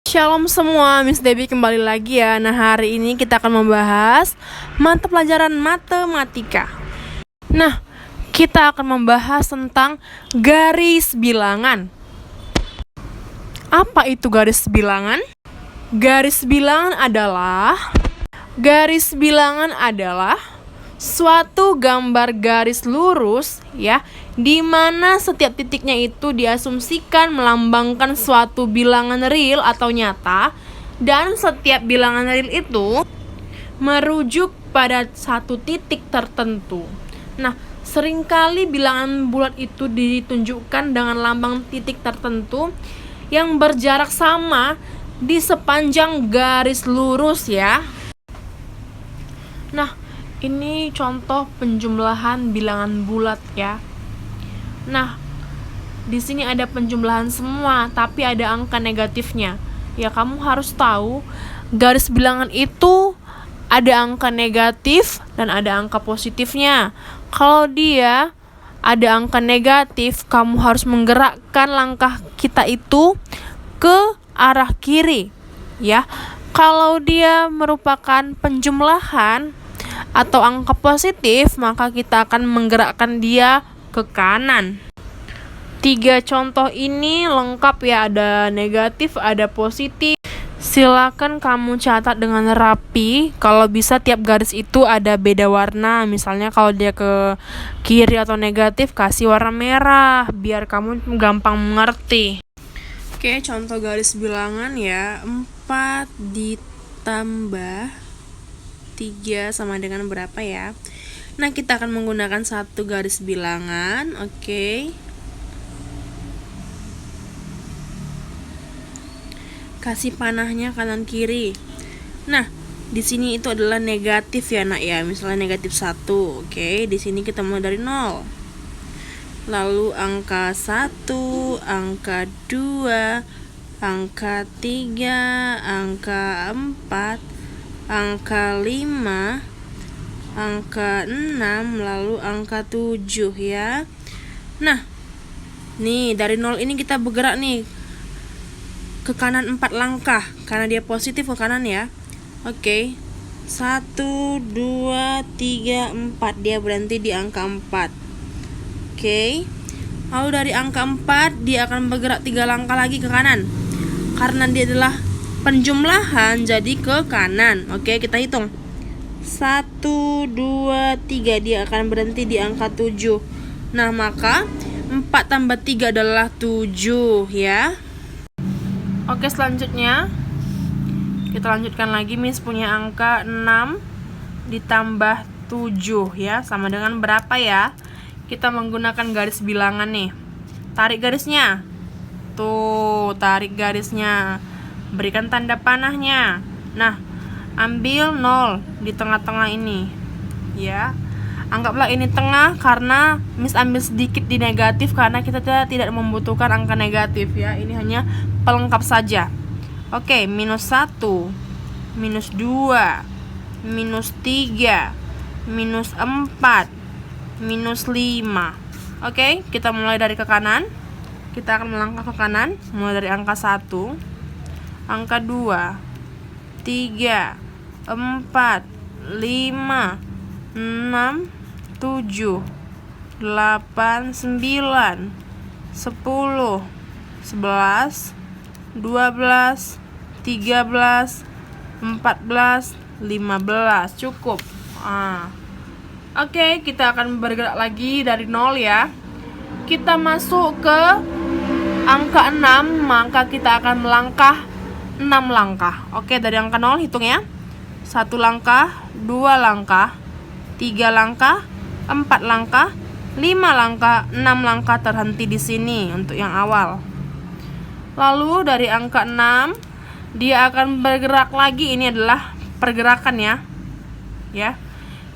Shalom semua, Miss Debbie kembali lagi ya. Nah, hari ini kita akan membahas mata pelajaran matematika. Nah, kita akan membahas tentang garis bilangan. Apa itu garis bilangan? Garis bilangan adalah suatu gambar garis lurus ya, di mana setiap titiknya itu diasumsikan melambangkan suatu bilangan real atau nyata, dan setiap bilangan real itu merujuk pada satu titik tertentu. Nah, seringkali bilangan bulat itu ditunjukkan dengan lambang titik tertentu yang berjarak sama di sepanjang garis lurus ya. Nah, ini contoh penjumlahan bilangan bulat ya. Nah, di sini ada penjumlahan semua, tapi ada angka negatifnya. Ya, kamu harus tahu garis bilangan itu ada angka negatif dan ada angka positifnya. Kalau dia ada angka negatif, kamu harus menggerakkan langkah kita itu ke arah kiri ya. Kalau dia merupakan penjumlahan atau angka positif, maka kita akan menggerakkan dia ke kanan. 3 contoh ini lengkap ya, ada negatif, ada positif. Silakan kamu catat dengan rapi. Kalau bisa tiap garis itu ada beda warna. Misalnya kalau dia ke kiri atau negatif, kasih warna merah biar kamu gampang mengerti. Oke, contoh garis bilangan ya. 4 ditambah 3 sama dengan berapa ya? Nah, kita akan menggunakan satu garis bilangan. Oke. Kasih panahnya kanan kiri. Nah, di sini itu adalah negatif ya, Nak ya. Misalnya negatif 1. Oke, di sini kita mulai dari 0. Lalu angka 1, angka 2, angka 3, angka 4, angka 5, angka 6, lalu angka 7 ya. Nah, nih dari 0 ini kita bergerak nih ke kanan 4 langkah, karena dia positif ke kanan ya. Oke, 1, 2, 3, 4, dia berhenti di angka 4. Oke, lalu dari angka 4 dia akan bergerak 3 langkah lagi ke kanan, karena dia adalah penjumlahan, jadi ke kanan. Oke, kita hitung 1, 2, 3, dia akan berhenti di angka 7. Nah, maka 4 tambah 3 adalah 7 ya. Oke, selanjutnya kita lanjutkan lagi. Miss punya angka 6 ditambah 7 ya, sama dengan berapa ya? Kita menggunakan garis bilangan nih. Tarik garisnya. Tuh, tarik garisnya. Berikan tanda panahnya. Nah, ambil 0 di tengah-tengah ini ya. Anggaplah ini tengah, karena Miss ambil sedikit di negatif karena kita tidak membutuhkan angka negatif ya. Ini hanya pelengkap saja. Oke, minus 1, minus 2, minus 3, minus 4, minus 5. Oke, kita mulai dari ke kanan. Kita akan melangkah ke kanan, mulai dari angka 1, angka 2, 3, 4, 5, 6, 7, 8, 9, 10, 11, 12, 13, 14, 15. Cukup. Oke, kita akan bergerak lagi dari 0 ya. Kita masuk ke angka 6, maka kita akan melangkah 6 langkah. Oke, dari angka 0 hitung ya. 1 langkah, 2 langkah, 3 langkah, 4 langkah, 5 langkah, 6 langkah, terhenti di sini untuk yang awal. Lalu dari angka 6 dia akan bergerak lagi. Ini adalah pergerakan ya. Ya.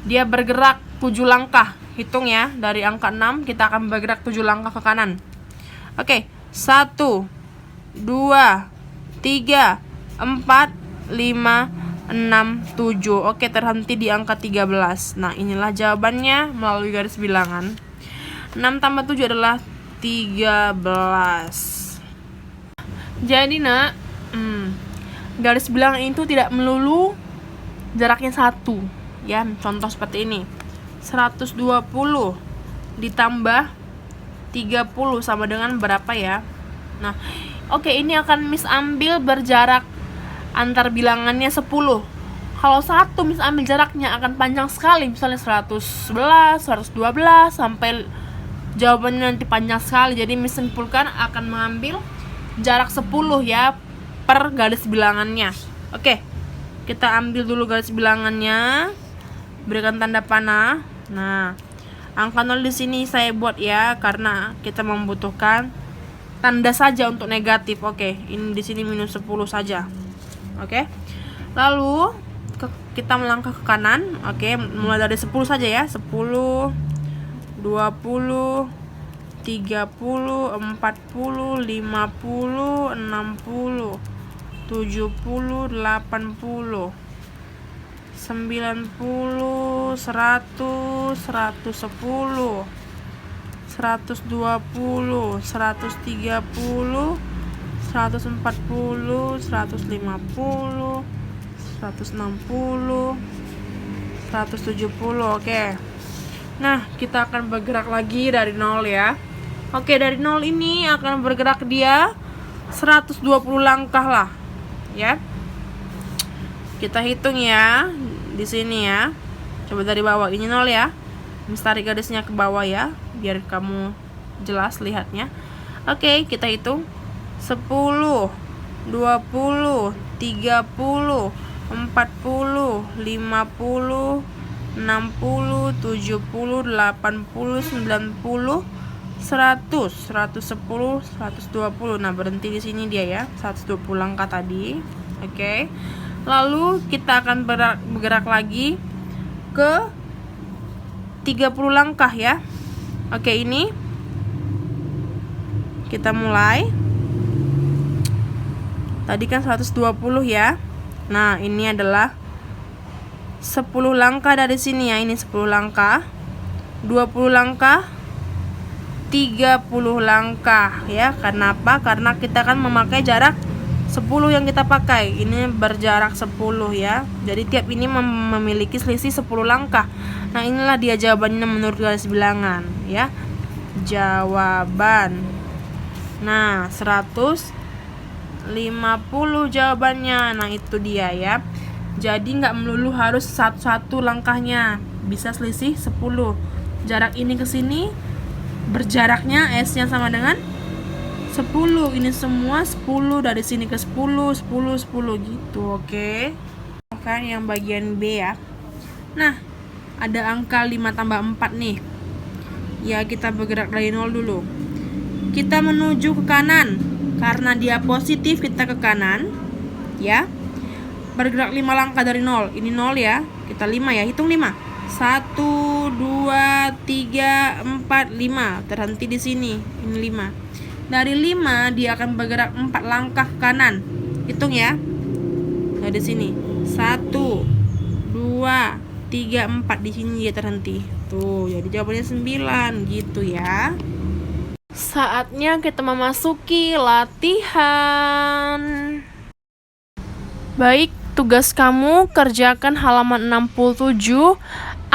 Dia bergerak 7 langkah. Hitung ya, dari angka 6 kita akan bergerak 7 langkah ke kanan. Oke, 1, 2, 3, 4, 5, 6, 7. Oke, terhenti di angka 13. Nah, inilah jawabannya melalui garis bilangan. 6 tambah 7 adalah 13. Jadi, Nak, garis bilangan itu tidak melulu jaraknya 1 ya. Contoh seperti ini, 120 ditambah 30 sama dengan berapa ya? Nah, oke, ini akan Miss ambil berjarak antar bilangannya 10. Kalau 1 Miss ambil jaraknya akan panjang sekali, misalnya 111, 112 sampai jawabannya nanti panjang sekali. Jadi Miss simpulkan akan mengambil jarak 10 ya per garis bilangannya. Oke, kita ambil dulu garis bilangannya, berikan tanda panah. Nah, angka 0 di sini saya buat ya karena kita membutuhkan tanda saja untuk negatif. Oke, ini di sini minus 10 saja. Oke. Lalu kita melangkah ke kanan. Oke, mulai dari 10 saja ya. 10, 20, 30, 40, 50, 60, 70, 80, 90, 100, 110, 120, 130, 140, 150, 160, 170. Oke. Nah, kita akan bergerak lagi dari 0 ya. Oke, dari 0 ini akan bergerak dia 120 langkah lah ya. Kita hitung ya di sini ya. Coba dari bawah, ini 0 ya. Miss tarik garisnya ke bawah ya biar kamu jelas lihatnya. Oke, kita hitung 10, 20, 30, 40, 50, 60, 70, 80, 90, 100, 110, 120. Nah, berhenti di sini dia ya, 120 langkah tadi. Oke. Lalu kita akan bergerak lagi ke 30 langkah ya. Oke, ini kita mulai. Tadi kan 120 ya. Nah, ini adalah 10 langkah dari sini ya. Ini 10 langkah, 20 langkah, 30 langkah ya. Kenapa? Karena kita akan memakai jarak 10 yang kita pakai. Ini berjarak 10 ya. Jadi tiap ini memiliki selisih 10 langkah. Nah, inilah dia jawabannya menurut garis bilangan ya. Jawaban. Nah, 150 jawabannya. Nah, itu dia ya. Jadi nggak melulu harus satu-satu langkahnya. Bisa selisih 10. Jarak ini ke sini berjaraknya S-nya sama dengan 10. Ini semua 10, dari sini ke 10, 10, 10 gitu. Oke. Kan yang bagian B ya. Nah, ada angka 5 tambah 4 nih. Ya, kita bergerak dari 0 dulu. Kita menuju ke kanan. Karena dia positif, kita ke kanan. Ya. Bergerak 5 langkah dari 0. Ini 0 ya. Kita 5 ya. Hitung 5. 1, 2, 3, 4, 5. Terhenti di sini. Ini 5. Dari 5 dia akan bergerak 4 langkah ke kanan. Hitung ya. Dari sini. 1, 2, 3, 4. Di sini dia terhenti. Tuh, jadi jawabannya 9 gitu ya. Saatnya kita memasuki latihan. Baik, tugas kamu kerjakan halaman 67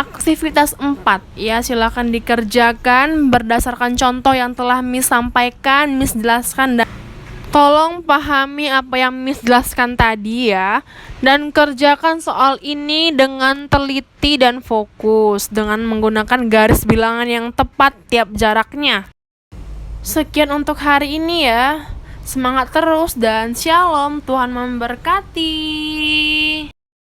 aktivitas 4 ya. Silakan dikerjakan berdasarkan contoh yang telah Miss sampaikan, Miss jelaskan, dan tolong pahami apa yang Miss jelaskan tadi ya. Dan kerjakan soal ini dengan teliti dan fokus dengan menggunakan garis bilangan yang tepat tiap jaraknya. Sekian untuk hari ini ya. Semangat terus dan shalom, Tuhan memberkati.